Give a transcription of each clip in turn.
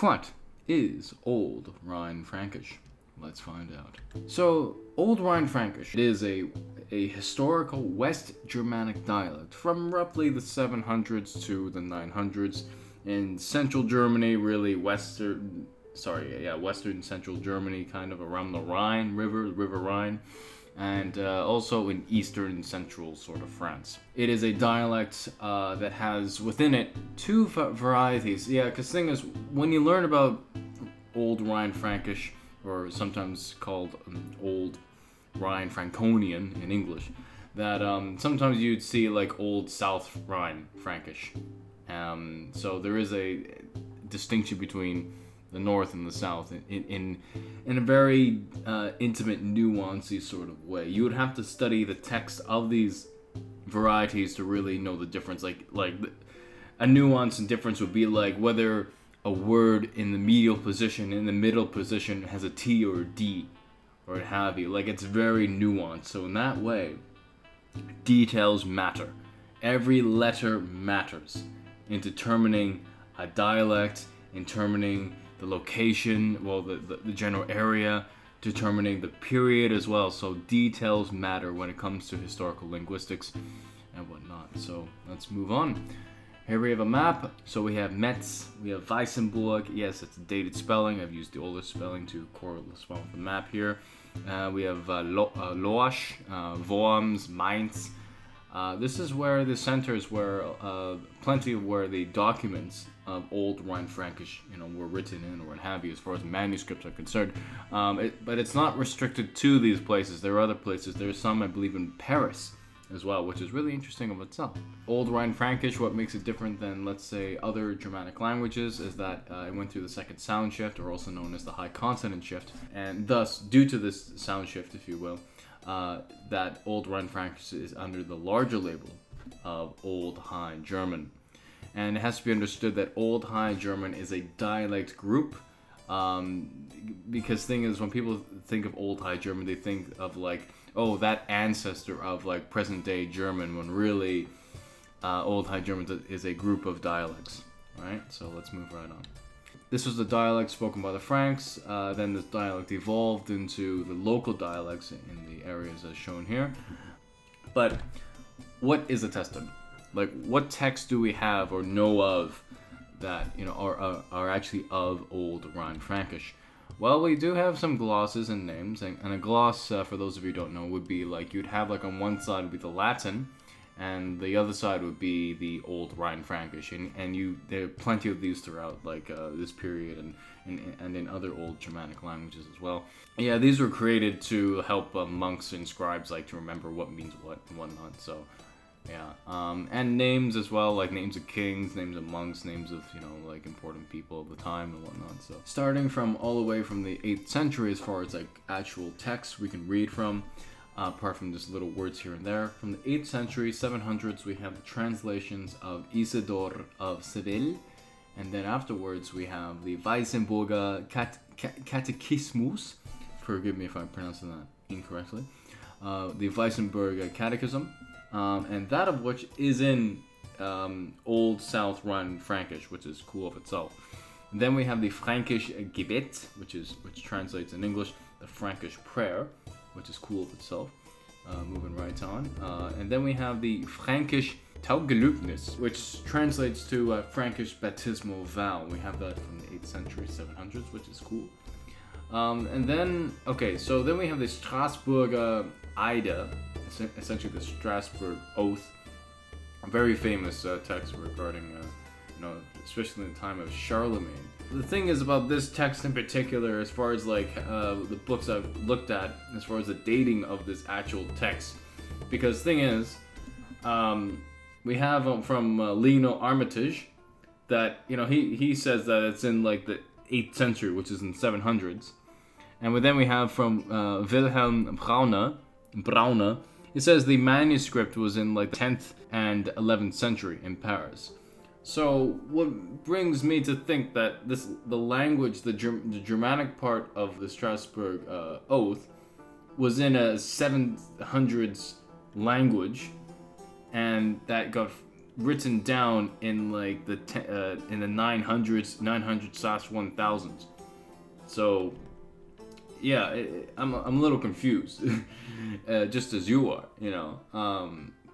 what is Old Rhine Frankish? Let's find out. So, Old Rhine Frankish is a historical West Germanic dialect from roughly the 700s to the 900s in central Germany, really western central Germany, kind of around the Rhine River Rhine, and also in eastern central sort of France. It is a dialect that has within it two varieties. Yeah, because the thing is, when you learn about Old Rhine Frankish, or sometimes called Old Rhine Franconian in English, that sometimes you'd see like Old South Rhine Frankish. So there is a distinction between the North and the South in a very intimate, nuancey sort of way. You would have to study the text of these varieties to really know the difference. Like a nuance and difference would be like whether a word in the medial position, in the middle position, has a T or a D, or what have you. Like, it's very nuanced. So in that way, details matter. Every letter matters in determining a dialect, in determining the location, well, the general area, determining the period as well. So details matter when it comes to historical linguistics and whatnot. So let's move on. Here we have a map. So we have Metz, we have Weissenburg. Yes, it's a dated spelling. I've used the oldest spelling to correlate the spelling with the map here. We have Lorsch, Worms, Mainz. This is where the centers where plenty of where the documents of Old Rhine Frankish, were written in or what have you, as far as manuscripts are concerned. But it's not restricted to these places. There are other places. There's some, I believe, in Paris as well, which is really interesting of itself. Old Rhine Frankish, what makes it different than, let's say, other Germanic languages is that it went through the second sound shift, or also known as the high consonant shift, and thus, due to this sound shift, if you will, that Old Rhine Frankish is under the larger label of Old High German. And it has to be understood that Old High German is a dialect group, because thing is, when people think of Old High German, they think of like, oh, that ancestor of like present day German, when really Old High German is a group of dialects, right? So let's move right on. This was the dialect spoken by the Franks. Then this dialect evolved into the local dialects in the areas as shown here. But what is attested? Like, what text do we have or know of that are actually of Old Rhine Frankish? Well, we do have some glosses and names, and a gloss, for those of you who don't know, would be like, you'd have like on one side would be the Latin, and the other side would be the Old Rhine Frankish, and there are plenty of these throughout like this period and in other old Germanic languages as well. Yeah, these were created to help monks and scribes like to remember what means what and whatnot. So yeah, and names as well, like names of kings, names of monks, names of like important people of the time and whatnot. So starting from all the way from the 8th century, as far as like actual texts we can read from, apart from just little words here and there. From the 8th century, 700s, we have the translations of Isidore of Seville, and then afterwards we have the Weissenburger Catechismus. Forgive me if I'm pronouncing that incorrectly. The Weissenburger Catechism. And that of which is in Old South Rhine Frankish, which is cool of itself. And then we have the Frankish Gebet, which translates in English the Frankish prayer, which is cool of itself. Moving right on. And then we have the Frankish Tauggelübnis, which translates to Frankish baptismal vow. We have that from the 8th century, 700s, which is cool. And then, so then we have the Strasburger Eide, essentially the Strasbourg Oath, a very famous text regarding, especially in the time of Charlemagne. The thing is about this text in particular, as far as like the books I've looked at, as far as the dating of this actual text, because the thing is, we have from Lionel Armitage that he says that it's in like the 8th century, which is in 700s, and then we have from Wilhelm Braune. It says the manuscript was in like the 10th and 11th century in Paris. So what brings me to think that the language, the Germanic part of the Strasbourg Oath was in a 700s language, and that got written down in like the 900s/1000s. So yeah, I'm a little confused, just as you are, you know.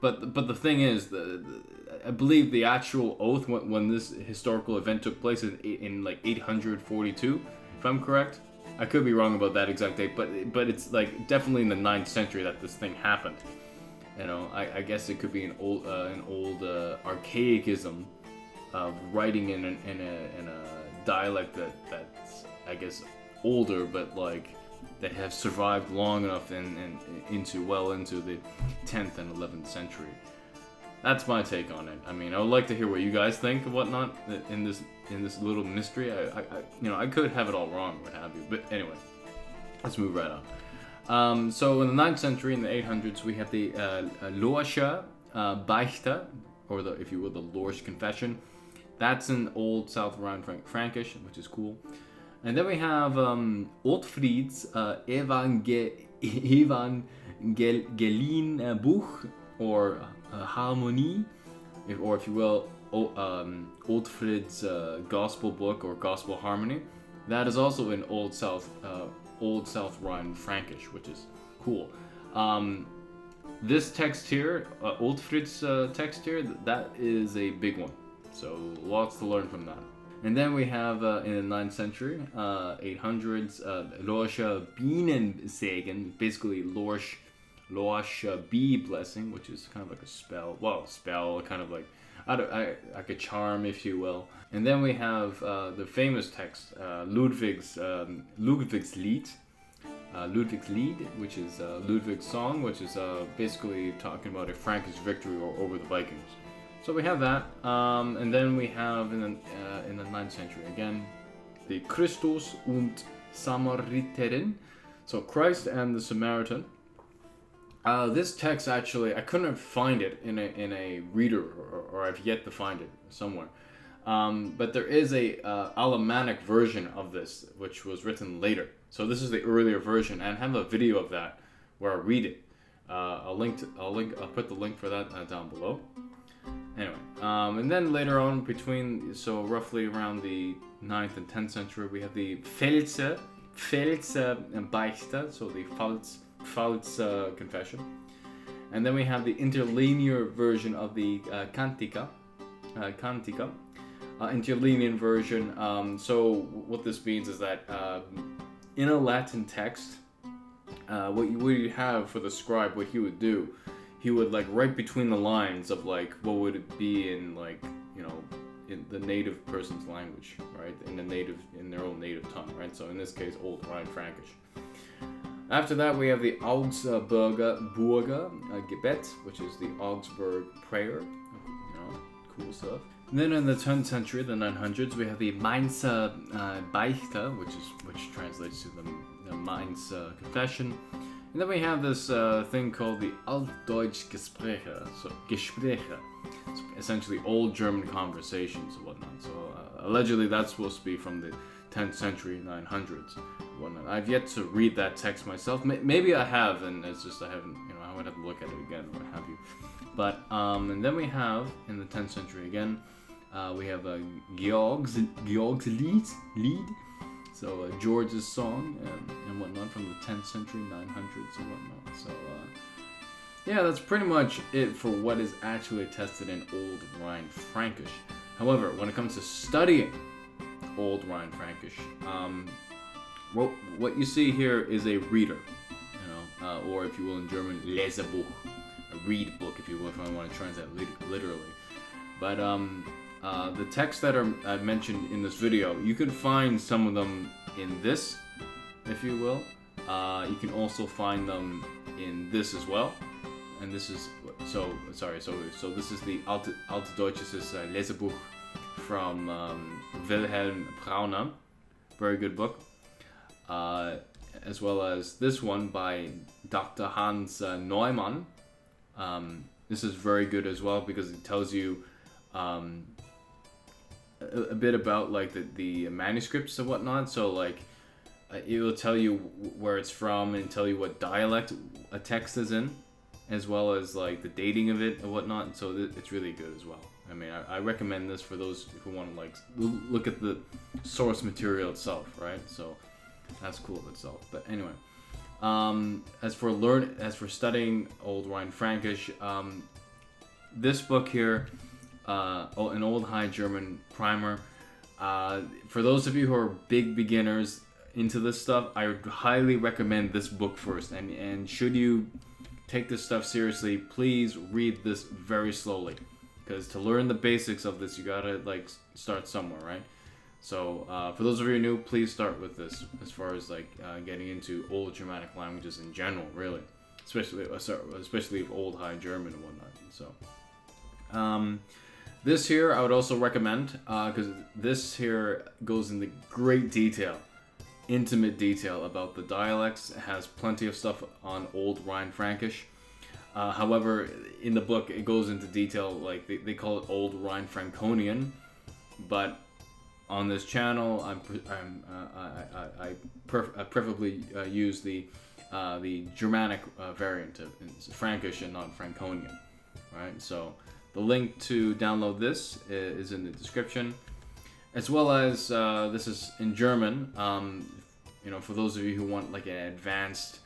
But the thing is, I believe the actual oath when this historical event took place in like 842, if I'm correct. I could be wrong about that exact date, but it's like definitely in the 9th century that this thing happened. You know, I guess it could be an old archaicism of writing in a dialect that's I guess older, but like that have survived long enough and into the 10th and 11th century. That's my take on it. I mean, I would like to hear what you guys think and whatnot in this little mystery. I could have it all wrong, what have you. But anyway, let's move right on. So in the 9th century, in the 800s, we have the Loische Beichte, or if you will, the Lorsch Confession. That's in Old South Rhine Frankish, which is cool. And then we have Ottfried's Evangelien Buch, or Harmonie, or if you will, Ottfried's Gospel Book or Gospel Harmony. That is also in Old South Rhine Frankish, which is cool. This text here, Ottfried's text here, that is a big one. So lots to learn from that. And then we have in the 9th century, 800s, Loische Bienensegen, basically Loische bee blessing, which is kind of like a spell, kind of like like a charm, if you will. And then we have the famous text, Ludwig's Lied, which is Ludwig's song, which is basically talking about a Frankish victory over the Vikings. So we have that, and then we have in the 9th century again, the Christus und Samaritrin, so Christ and the Samaritan. This text actually, I couldn't find it in a reader, or I've yet to find it somewhere. But there is a Alemannic version of this, which was written later. So this is the earlier version, and I have a video of that where I read it. I'll put the link for that down below. Anyway, and then later on, roughly around the 9th and 10th century, we have the Pfälzer Beichte, so the Pfalz confession. And then we have the interlinear version of the Cantica. Interlinear version. So what this means is that in a Latin text, what you have for the scribe, what he would do, he would like write between the lines of like what would it be in like, you know, in the native person's language, right? In their own native tongue, right? So in this case, Old Rhine Frankish. After that, we have the Augsburger Gebet, which is the Augsburg prayer. You know, cool stuff. And then in the 10th century, the 900s, we have the Mainzer Beichte, which translates to the Mainz confession. And then we have this thing called the Altdeutsche Gespräche, so Gespräche. It's essentially old German conversations and whatnot. So allegedly that's supposed to be from the 10th century, 900s. Whatnot. I've yet to read that text myself. Maybe I have, and it's just I haven't. You know, I would have to look at it again, or what have you. But and then we have in the 10th century again, we have a Georg's Lied. So George's song and whatnot from the 10th century, 900s and whatnot. So yeah, that's pretty much it for what is actually attested in Old Rhine Frankish. However, when it comes to studying Old Rhine Frankish, what you see here is a reader, you know, or if you will in German, Lesebuch, a read book, if you will, if I want to translate literally. But the texts that are mentioned in this video, you can find some of them in this, if you will. You can also find them in this as well. And this is so this is the Althochdeutsches Lesebuch from Wilhelm Braune, very good book. As well as this one by Dr. Hans Neumann. This is very good as well because it tells you a bit about like the manuscripts and whatnot. So like it will tell you where it's from and tell you what dialect a text is in, as well as like the dating of it and whatnot. So it's really good as well. I mean, I recommend this for those who want to like look at the source material itself, right? So that's cool of itself. But anyway, as for studying Old Rhine Frankish, this book here, an Old High German primer. For those of you who are big beginners into this stuff, I would highly recommend this book first. And should you take this stuff seriously, please read this very slowly. Because to learn the basics of this, you gotta like start somewhere, right? So for those of you who are new, please start with this as far as like getting into Old Germanic languages in general, really, especially Old High German and whatnot. So this here I would also recommend because this here goes into great detail, intimate detail about the dialects. It has plenty of stuff on Old Rhine Frankish. However, in the book, it goes into detail, like they call it Old Rhine Franconian, but on this channel, I preferably use the Germanic variant of Frankish and not Franconian, right? So the link to download this is in the description, as well as this is in German. You know, for those of you who want like an advanced,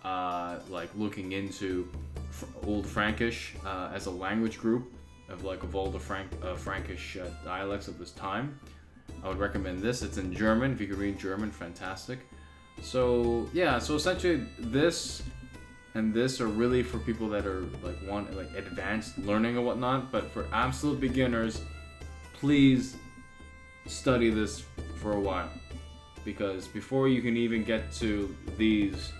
like looking into Old Frankish as a language group of all the Frankish dialects of this time, I would recommend this. It's in German. If you can read German, fantastic. So yeah, so essentially this and this are really for people that are want advanced learning or whatnot. But for absolute beginners, please study this for a while, because before you can even get to these,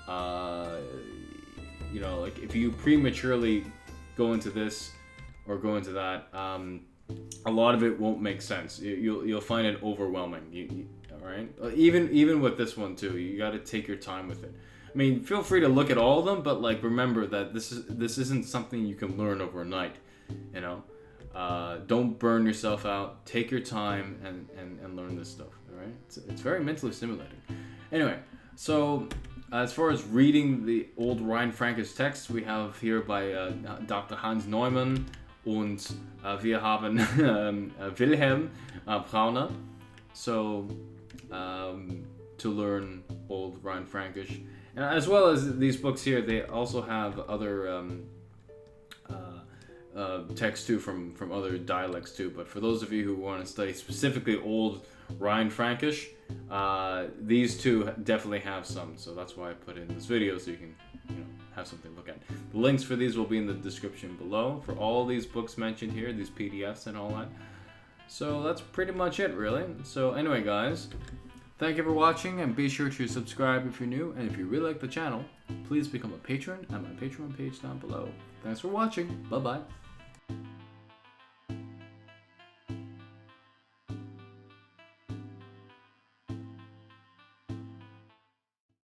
you know, like if you prematurely go into this or go into that, a lot of it won't make sense. You'll find it overwhelming. All right. Even with this one too, you got to take your time with it. I mean, feel free to look at all of them, but like remember that this isn't something you can learn overnight. You know, don't burn yourself out. Take your time and learn this stuff. All right. It's very mentally stimulating. Anyway, so. As far as reading the Old Rhine Frankish text, we have here by Dr. Hans Neumann und wir haben Wilhelm Braune. So, to learn Old Rhine Frankish. And as well as these books here, they also have other texts too from other dialects too. But for those of you who want to study specifically Old Rhine Frankish, these two definitely have some, so that's why I put it in this video, so you can have something to look at. The links for these will be in the description below for all these books mentioned here, these PDFs and all that. So that's pretty much it, really. So anyway, guys, thank you for watching, and be sure to subscribe if you're new, and if you really like the channel, please become a patron at my Patreon page down below. Thanks for watching. Bye bye.